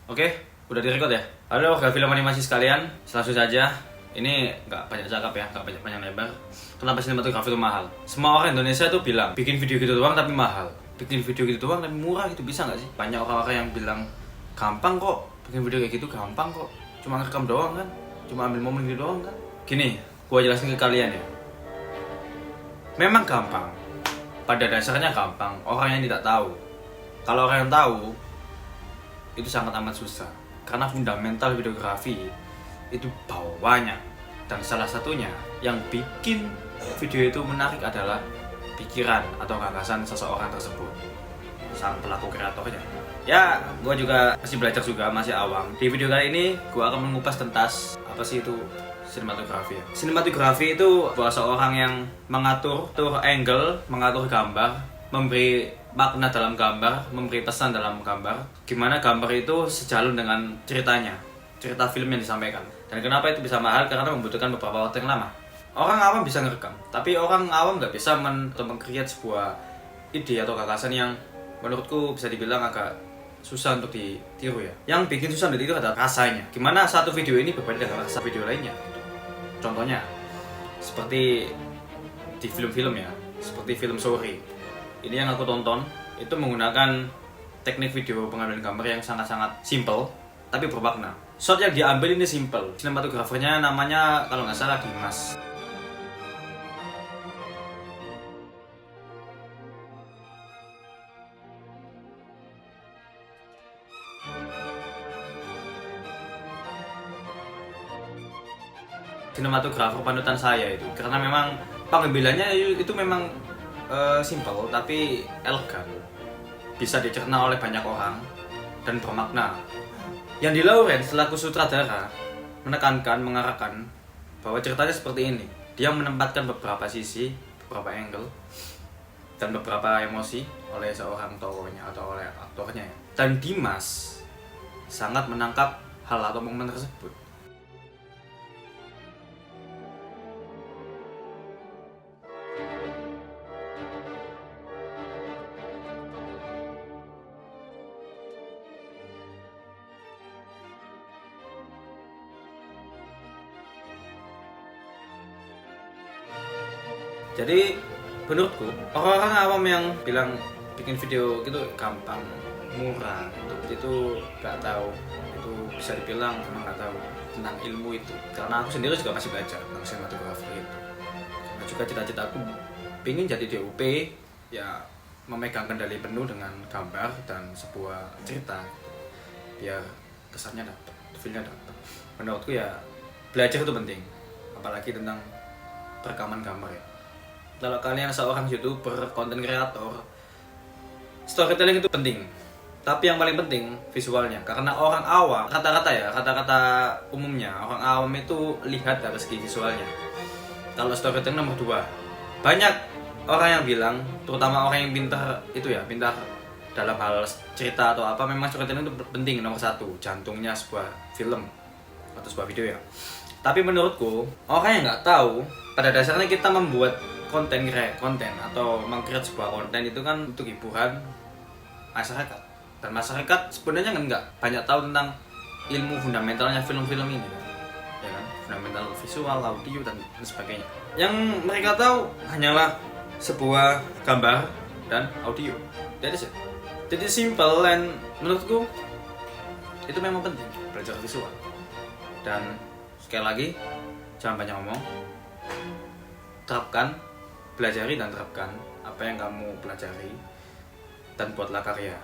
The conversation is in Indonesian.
Oke, udah direkod ya? Halo warga film animasi sekalian, langsung saja. Ini nggak banyak cakap ya, nggak banyak lebar. Kenapa sinematografi itu mahal? Semua orang Indonesia tuh bilang, bikin video gitu doang tapi mahal. Bikin video gitu doang tapi murah gitu, bisa nggak sih? Banyak orang-orang yang bilang, gampang kok, bikin video kayak gitu gampang kok. Cuma ngerekam doang kan, cuma ambil momen gitu doang kan. Gini, gua jelasin ke kalian ya. Memang gampang, pada dasarnya gampang, orang yang tidak tahu. Kalau orang yang tahu, itu sangat amat susah karena fundamental videografi itu banyak, dan salah satunya yang bikin video itu menarik adalah pikiran atau gagasan seseorang tersebut, sang pelaku kreatornya. Ya, gue juga masih belajar juga, masih awam. Di video kali ini gue akan mengupas tuntas apa sih itu sinematografi. Sinematografi itu bahasa orang yang mengatur angle, mengatur gambar, memberi makna dalam gambar, memberi pesan dalam gambar, gimana gambar itu sejalan dengan ceritanya, cerita film yang disampaikan. Dan kenapa itu bisa mahal? Karena membutuhkan beberapa waktu yang lama. Orang awam bisa ngerekam, tapi orang awam nggak bisa meng-create sebuah ide atau gagasan yang menurutku bisa dibilang agak susah untuk ditiru ya. Yang bikin susah untuk ditiru adalah rasanya. Gimana satu video ini berbeda dengan rasa video lainnya. Contohnya, seperti di film-film ya, seperti film Sorry. Ini yang aku tonton, itu menggunakan teknik video pengambilan gambar yang sangat-sangat simple, tapi bermakna. Shot yang diambil ini simple. Sinematografernya namanya kalau nggak salah Dimas. Sinematografer panutan saya itu, karena memang pengambilannya itu memang simple tapi elegan, bisa dicerna oleh banyak orang dan bermakna. Yang di Lawrence selaku sutradara menekankan, mengarahkan bahwa ceritanya seperti ini. Dia menempatkan beberapa sisi, beberapa angle, dan beberapa emosi oleh seorang tokohnya atau oleh aktornya. Dan Dimas sangat menangkap hal atau momen tersebut. Jadi menurutku orang-orang awam yang bilang bikin video gitu gampang, murah, itu nggak tahu, itu bisa dibilang memang nggak tahu tentang ilmu itu. Karena aku sendiri juga masih belajar tentang sinematografi itu. Karena juga cita-citaku pengen jadi DOP, ya memegang kendali penuh dengan gambar dan sebuah cerita, biar kesannya dapat, feelnya dapat. Menurutku ya belajar itu penting, apalagi tentang perekaman gambar ya. Kalau kalian seorang YouTuber, konten kreator, storytelling itu penting. Tapi yang paling penting visualnya. Karena orang awam, kata-kata umumnya, orang awam itu lihat dari segi visualnya. Kalau storytelling nomor 2. Banyak orang yang bilang, terutama orang yang pintar itu ya, pintar dalam hal cerita atau apa, memang storytelling itu penting, nomor 1, jantungnya sebuah film atau sebuah video ya. Tapi menurutku, orang yang nggak tahu, pada dasarnya kita membuat konten atau meng-create sebuah konten itu kan untuk hiburan masyarakat, dan masyarakat sebenarnya nggak banyak tahu tentang ilmu fundamentalnya film-film ini ya kan, fundamental visual, audio dan sebagainya. Yang mereka tahu hanyalah sebuah gambar dan audio, jadi simple. Dan menurutku itu memang penting belajar visual. Dan sekali lagi, jangan banyak ngomong, pelajari dan terapkan apa yang kamu pelajari, dan buatlah karya.